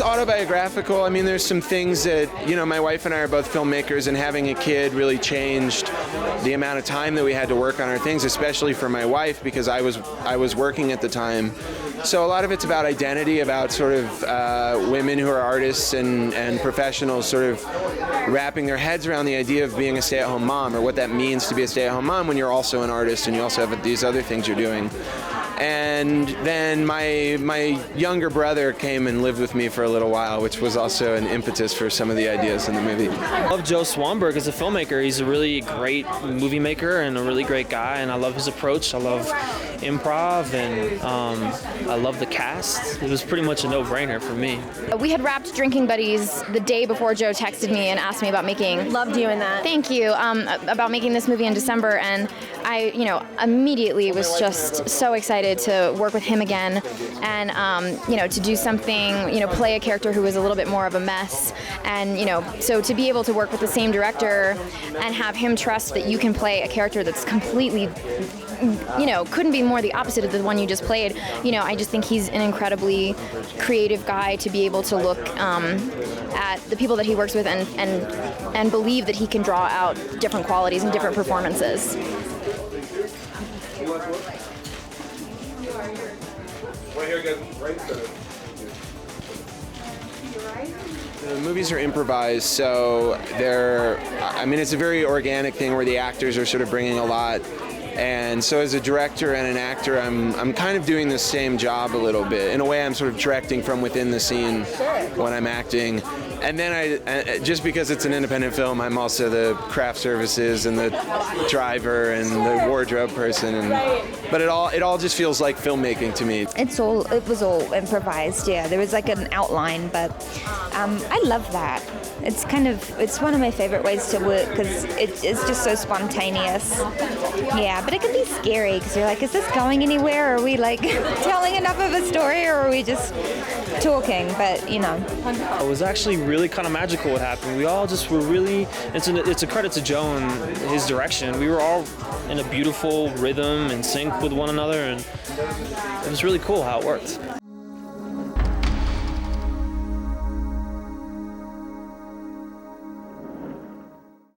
it's autobiographical. I mean, there's some things that, my wife and I are both filmmakers, and having a kid really changed the amount of time that we had to work on our things, especially for my wife, because I was working at the time. So a lot of it's about identity, about sort of women who are artists and professionals sort of wrapping their heads around the idea of being a stay-at-home mom, or what that means to be a stay-at-home mom when you're also an artist and you also have these other things you're doing. And then my younger brother came and lived with me for a little while, which was also an impetus for some of the ideas in the movie. I love Joe Swanberg as a filmmaker. He's a really great movie maker and a really great guy, and I love his approach. I love improv, and I love the cast. It was pretty much a no-brainer for me. We had wrapped Drinking Buddies the day before Joe texted me and asked me about making... Loved you in that. Thank you. About making this movie in December, and I, immediately was just so excited to work with him again, and to do something, play a character who was a little bit more of a mess, and so to be able to work with the same director and have him trust that you can play a character that's completely, couldn't be more the opposite of the one you just played. I just think he's an incredibly creative guy to be able to look at the people that he works with and believe that he can draw out different qualities and different performances. The movies are improvised, so it's a very organic thing where the actors are sort of bringing a lot. And so as a director and an actor, I'm kind of doing the same job a little bit. In a way, I'm sort of directing from within the scene when I'm acting. And then just because it's an independent film, I'm also the craft services and the driver and the wardrobe person. But it all just feels like filmmaking to me. It was all improvised, yeah. There was like an outline, but I love that. It's one of my favorite ways to work because it's just so spontaneous. Yeah, but it can be scary because you're like, is this going anywhere? Are we like telling enough of a story, or are we just talking? But It was actually really kind of magical what happened. We all just were really, it's a credit to Joe and his direction. We were all in a beautiful rhythm and sync with one another, and it was really cool how it worked.